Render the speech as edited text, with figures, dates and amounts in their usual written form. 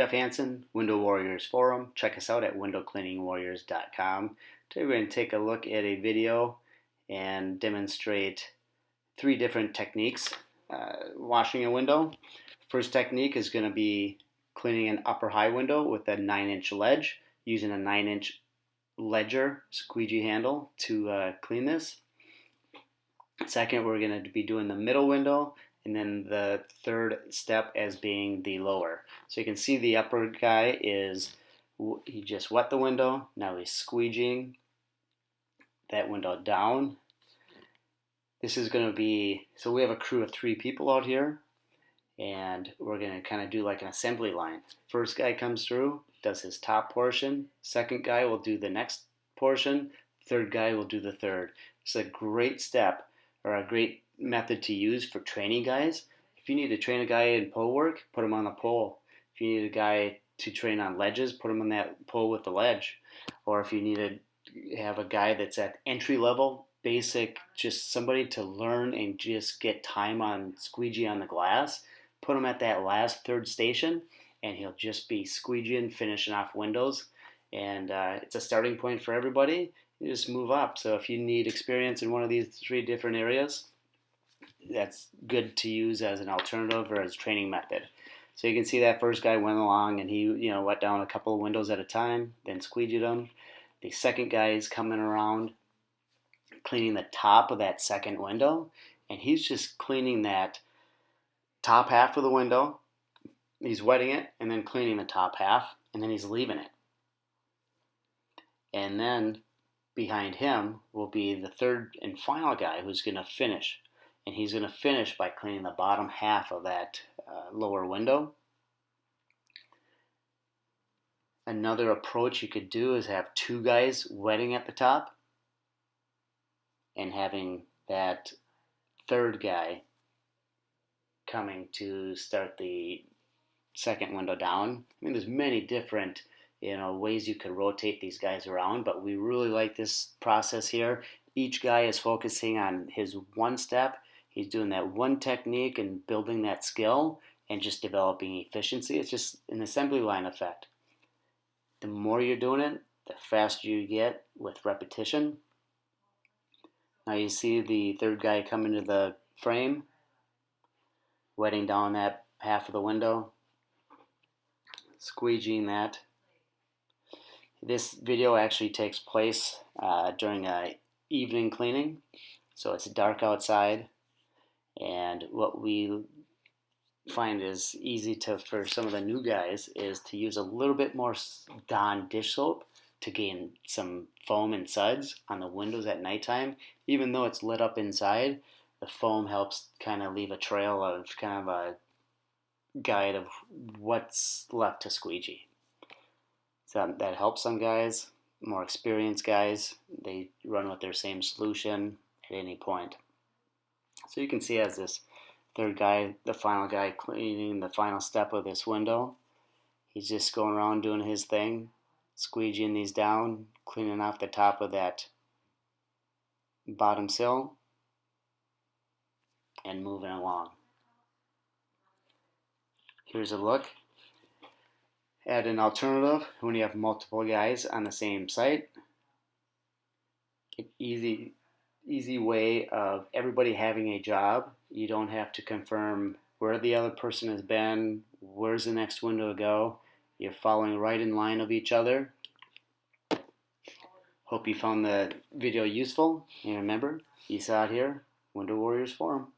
Jeff Hansen, Window Warriors Forum. Check us out at windowcleaningwarriors.com. Today we're going to take a look at a video and demonstrate 3 different techniques washing a window. First technique is going to be cleaning an upper high window with a 9-inch ledge, using a 9-inch ledger squeegee handle to clean this. Second, we're going to be doing the middle window, and then the third step as being the lower. So you can see the upper guy he just wet the window. Now he's squeegeeing that window down. This is going to be, so we have a crew of 3 people out here, and we're going to kind of do like an assembly line. First guy comes through, does his top portion. Second guy will do the next portion. Third guy will do the third. It's a great step, or a great method to use for training guys. If you need to train a guy in pole work, put him on the pole. If you need a guy to train on ledges, put him on that pole with the ledge. Or if you need to have a guy that's at entry level, basic, just somebody to learn and just get time on squeegee on the glass, put him at that last third station, and he'll just be squeegeeing, finishing off windows. And it's a starting point for everybody. You just move up. So if you need experience in one of these 3 different areas, that's good to use as an alternative or as a training method. So you can see that first guy went along and he wet down a couple of windows at a time, then squeegeed them. The second guy is coming around, cleaning the top of that second window, and he's just cleaning that top half of the window. He's wetting it and then cleaning the top half, and then he's leaving it. And then behind him will be the third and final guy who's going to finish. And he's going to finish by cleaning the bottom half of that lower window. Another approach you could do is have 2 guys wetting at the top and having that third guy coming to start the second window down. I mean, there's many different ways you could rotate these guys around, but we really like this process here. Each guy is focusing on his one step. He's doing that one technique and building that skill and just developing efficiency. It's just an assembly line effect. The more you're doing it, the faster you get with repetition. Now you see the third guy come into the frame, wetting down that half of the window, squeegeeing that. This video actually takes place during an evening cleaning, so it's dark outside, and what we find is easy for some of the new guys is to use a little bit more Dawn dish soap to gain some foam and suds on the windows at nighttime. Even though it's lit up inside, the foam helps kind of leave a trail of kind of a guide of what's left to squeegee. So that helps some guys, more experienced guys. They run with their same solution at any point. So you can see as this third guy, the final guy, cleaning the final step of this window, he's just going around doing his thing, squeegeeing these down, cleaning off the top of that bottom sill, and moving along. Here's a look at an alternative when you have multiple guys on the same site. An easy way of everybody having a job. You don't have to confirm where the other person has been, where's the next window to go. You're following right in line of each other. Hope you found the video useful, and remember, you saw it here, Window Warriors Forum.